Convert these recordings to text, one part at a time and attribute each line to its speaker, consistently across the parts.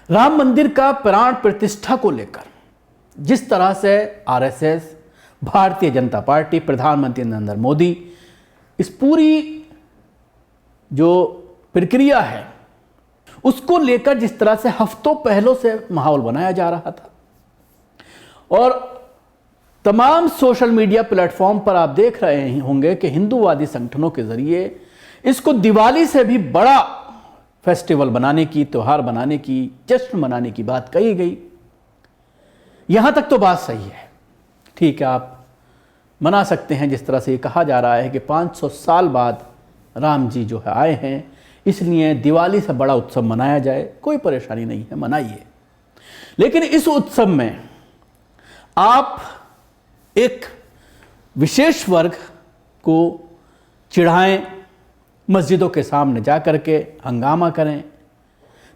Speaker 1: राम मंदिर का प्राण प्रतिष्ठा को लेकर जिस तरह से आरएसएस, भारतीय जनता पार्टी, प्रधानमंत्री नरेंद्र मोदी इस पूरी जो प्रक्रिया है उसको लेकर जिस तरह से हफ्तों पहलों से माहौल बनाया जा रहा था और तमाम सोशल मीडिया प्लेटफॉर्म पर आप देख रहे होंगे कि हिंदूवादी संगठनों के जरिए इसको दिवाली से भी बड़ा फेस्टिवल बनाने की, त्योहार बनाने की, जश्न मनाने की बात कही गई। यहां तक तो बात सही है, ठीक है, आप मना सकते हैं। जिस तरह से ये कहा जा रहा है कि 500 साल बाद राम जी जो है आए हैं, इसलिए दिवाली से बड़ा उत्सव मनाया जाए, कोई परेशानी नहीं है, मनाइए। लेकिन इस उत्सव में आप एक विशेष वर्ग को चिढ़ाएं, मस्जिदों के सामने जा कर के हंगामा करें,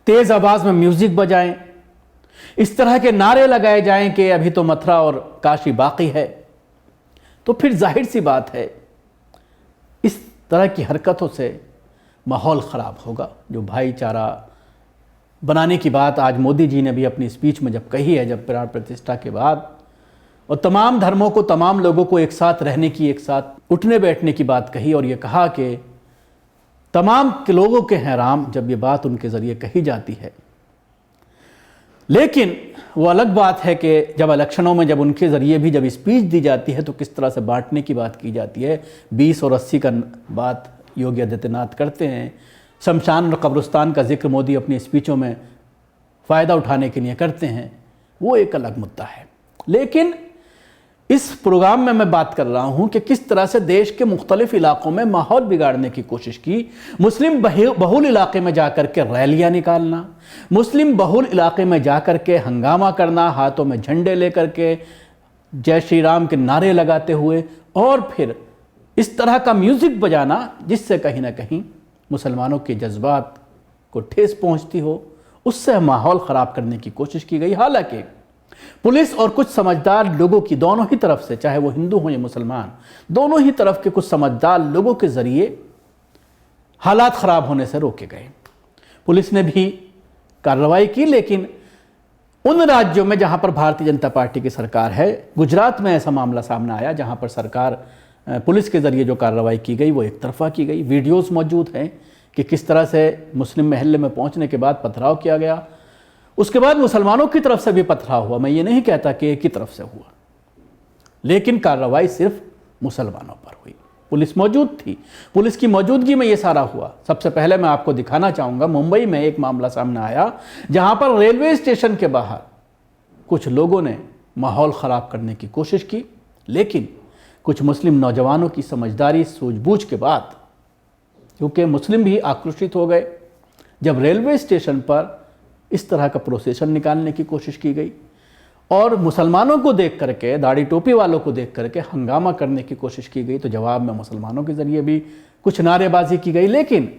Speaker 1: तेज आवाज में म्यूजिक बजाएं, इस तरह के नारे लगाए जाएं कि अभी तो मथुरा और काशी बाकी है, तो फिर जाहिर सी बात है इस तरह की हरकतों से माहौल ख़राब होगा। जो भाईचारा बनाने की बात आज मोदी जी ने भी अपनी स्पीच में जब कही है, जब प्राण प्रतिष्ठा के बाद, और तमाम धर्मों को, तमाम लोगों को एक साथ रहने की, एक साथ उठने बैठने की बात कही और ये कहा कि तमाम के लोगों के हैं राम, जब ये बात उनके ज़रिए कही जाती है। लेकिन वो अलग बात है कि जब इलेक्शनों में जब उनके ज़रिए भी जब स्पीच दी जाती है तो किस तरह से बांटने की बात की जाती है। 20 और 80 का बात योगी आदित्यनाथ करते हैं, शमशान और कब्रिस्तान का जिक्र मोदी अपनी स्पीचों में फ़ायदा उठाने के लिए करते हैं, वो एक अलग मुद्दा है। लेकिन इस प्रोग्राम में मैं बात कर रहा हूं कि किस तरह से देश के मुख्तलिफ इलाकों में माहौल बिगाड़ने की कोशिश की। मुस्लिम बहुल इलाके में जाकर के रैलियां निकालना, मुस्लिम बहुल इलाके में जाकर के हंगामा करना, हाथों में झंडे लेकर के जय श्री राम के नारे लगाते हुए, और फिर इस तरह का म्यूजिक बजाना जिससे कहीं ना कहीं मुसलमानों के जज्बात को ठेस पहुंचती हो, उससे माहौल ख़राब करने की कोशिश की गई। हालांकि पुलिस और कुछ समझदार लोगों की, दोनों ही तरफ से, चाहे वो हिंदू हो या मुसलमान, दोनों ही तरफ के कुछ समझदार लोगों के जरिए हालात ख़राब होने से रोके गए। पुलिस ने भी कार्रवाई की, लेकिन उन राज्यों में जहां पर भारतीय जनता पार्टी की सरकार है, गुजरात में ऐसा मामला सामने आया जहां पर सरकार पुलिस के जरिए जो कार्रवाई की गई वो एक तरफा की गई। वीडियोस मौजूद हैं कि किस तरह से मुस्लिम महल्ले में पहुंचने के बाद पथराव किया गया, उसके बाद मुसलमानों की तरफ से भी पथराव हुआ। मैं ये नहीं कहता कि एक ही तरफ से हुआ, लेकिन कार्रवाई सिर्फ मुसलमानों पर हुई। पुलिस मौजूद थी, पुलिस की मौजूदगी में ये सारा हुआ। सबसे पहले मैं आपको दिखाना चाहूँगा, मुंबई में एक मामला सामने आया जहाँ पर रेलवे स्टेशन के बाहर कुछ लोगों ने माहौल ख़राब करने की कोशिश की, लेकिन कुछ मुस्लिम नौजवानों की समझदारी, सूझबूझ के बाद, क्योंकि मुस्लिम भी आक्रोशित हो गए जब रेलवे स्टेशन पर इस तरह का प्रोसेशन निकालने की कोशिश की गई और मुसलमानों को देख करके, दाढ़ी टोपी वालों को देख करके हंगामा करने की कोशिश की गई, तो जवाब में मुसलमानों के ज़रिए भी कुछ नारेबाजी की गई। लेकिन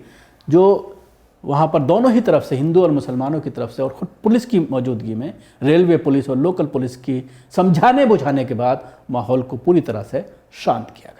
Speaker 1: जो वहाँ पर दोनों ही तरफ से, हिंदू और मुसलमानों की तरफ से और खुद पुलिस की मौजूदगी में, रेलवे पुलिस और लोकल पुलिस की समझाने बुझाने के बाद माहौल को पूरी तरह से शांत किया गया।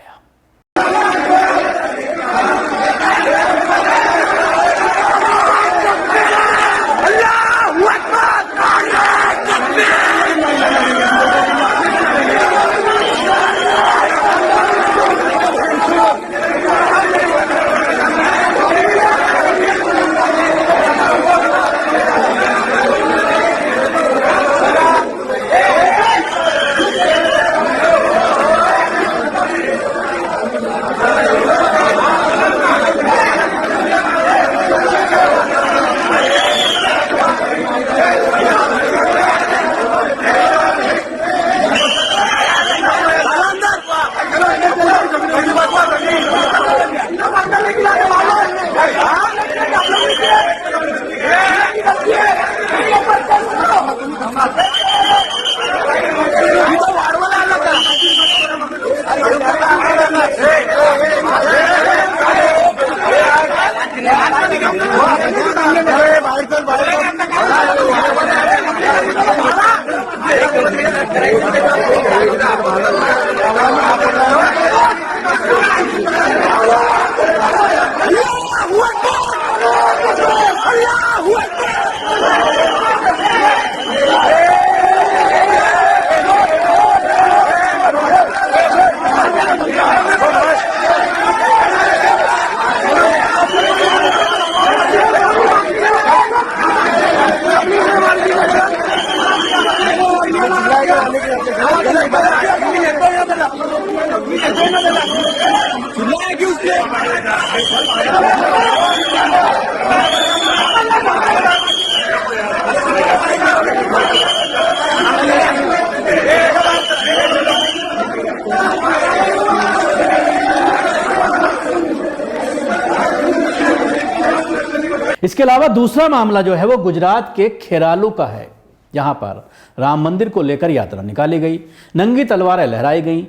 Speaker 1: इसके अलावा दूसरा मामला जो है वो गुजरात के खेरालू का है, जहां पर राम मंदिर को लेकर यात्रा निकाली गई, नंगी तलवारें लहराई गई,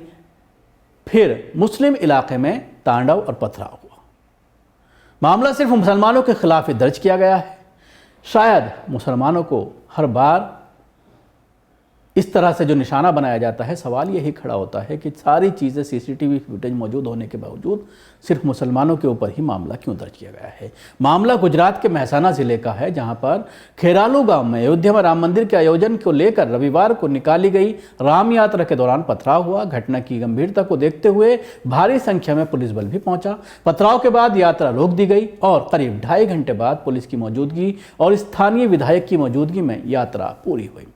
Speaker 1: फिर मुस्लिम इलाके में तांडव और पथराव हुआ। मामला सिर्फ मुसलमानों के खिलाफ ही दर्ज किया गया है। शायद मुसलमानों को हर बार इस तरह से जो निशाना बनाया जाता है, सवाल यही खड़ा होता है कि सारी चीज़ें सीसीटीवी फुटेज मौजूद होने के बावजूद सिर्फ मुसलमानों के ऊपर ही मामला क्यों दर्ज किया गया है। मामला गुजरात के मेहसाना ज़िले का है, जहां पर खेरालू गांव में अयोध्या में राम मंदिर के आयोजन को लेकर रविवार को निकाली गई राम यात्रा के दौरान पथराव हुआ। घटना की गंभीरता को देखते हुए भारी संख्या में पुलिस बल भी पहुंचा। पथराव के बाद यात्रा रोक दी गई और करीब 2.5 घंटे बाद पुलिस की मौजूदगी और स्थानीय विधायक की मौजूदगी में यात्रा पूरी हुई।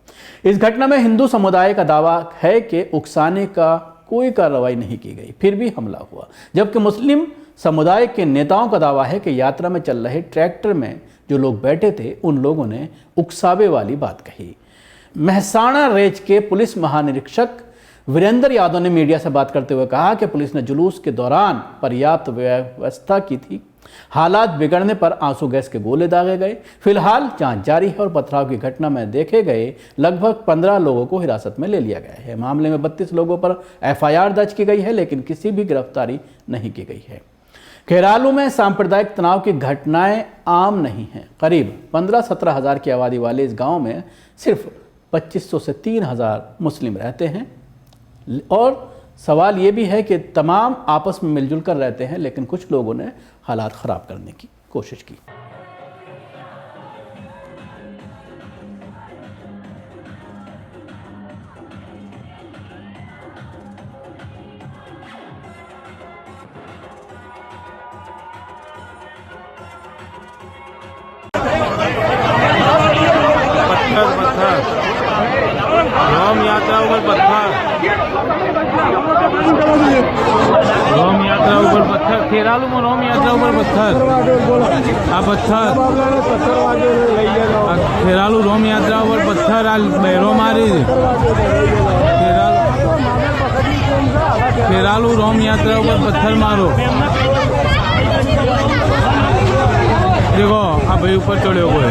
Speaker 1: इस घटना में हिंदू समुदाय का दावा है कि उकसाने का कोई कार्रवाई नहीं की गई, फिर भी हमला हुआ, जबकि मुस्लिम समुदाय के नेताओं का दावा है कि यात्रा में चल रहे ट्रैक्टर में जो लोग बैठे थे उन लोगों ने उकसावे वाली बात कही। मेहसाणा रेंज के पुलिस महानिरीक्षक वीरेंद्र यादव ने मीडिया से बात करते हुए कहा कि पुलिस ने जुलूस के दौरान पर्याप्त व्यवस्था की थी। हालात बिगड़ने पर आंसू गैस के गोले दागे गए। फिलहाल जांच जारी है और पथराव की घटना में देखे गए लगभग 15 लोगों को हिरासत में ले लिया गया है। मामले में 32 लोगों पर एफआईआर दर्ज की गई है, लेकिन किसी भी गिरफ्तारी नहीं की गई है। खेरालू में सांप्रदायिक तनाव की घटनाएं आम नहीं हैं। करीब 15-17 हज़ार की आबादी वाले इस गांव में सिर्फ 2500 से 3000 मुस्लिम रहते हैं और सवाल ये भी है कि तमाम आपस में मिलजुल कर रहते हैं, लेकिन कुछ लोगों ने हालात ख़राब करने की कोशिश की।
Speaker 2: रोम यात्रा ऊपर पत्थर, रोम यात्रा ऊपर पत्थर, खेरालू में रोम यात्रा ऊपर पत्थर, आ पत्थर खेरालू रोम यात्रा ऊपर पत्थर आ बैरो मारी। खेरालू रोम यात्रा ऊपर पत्थर मारो। देखो आप भाई ऊपर चढ़े हुए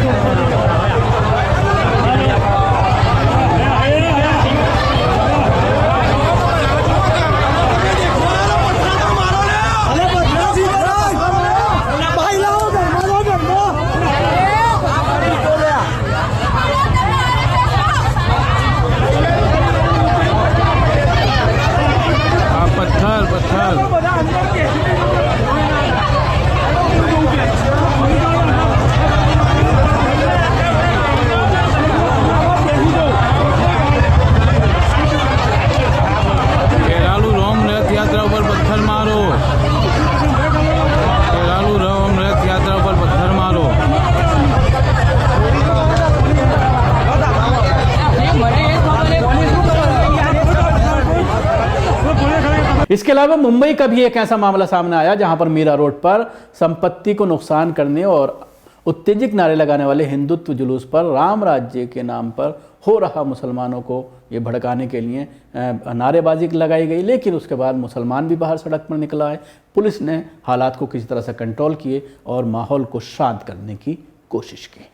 Speaker 1: इसके अलावा मुंबई का भी एक ऐसा मामला सामने आया जहां पर मीरा रोड पर संपत्ति को नुकसान करने और उत्तेजक नारे लगाने वाले हिंदुत्व जुलूस पर राम राज्य के नाम पर हो रहा मुसलमानों को ये भड़काने के लिए नारेबाजी लगाई गई, लेकिन उसके बाद मुसलमान भी बाहर सड़क पर निकला है। पुलिस ने हालात को किसी तरह से कंट्रोल किए और माहौल को शांत करने की कोशिश की।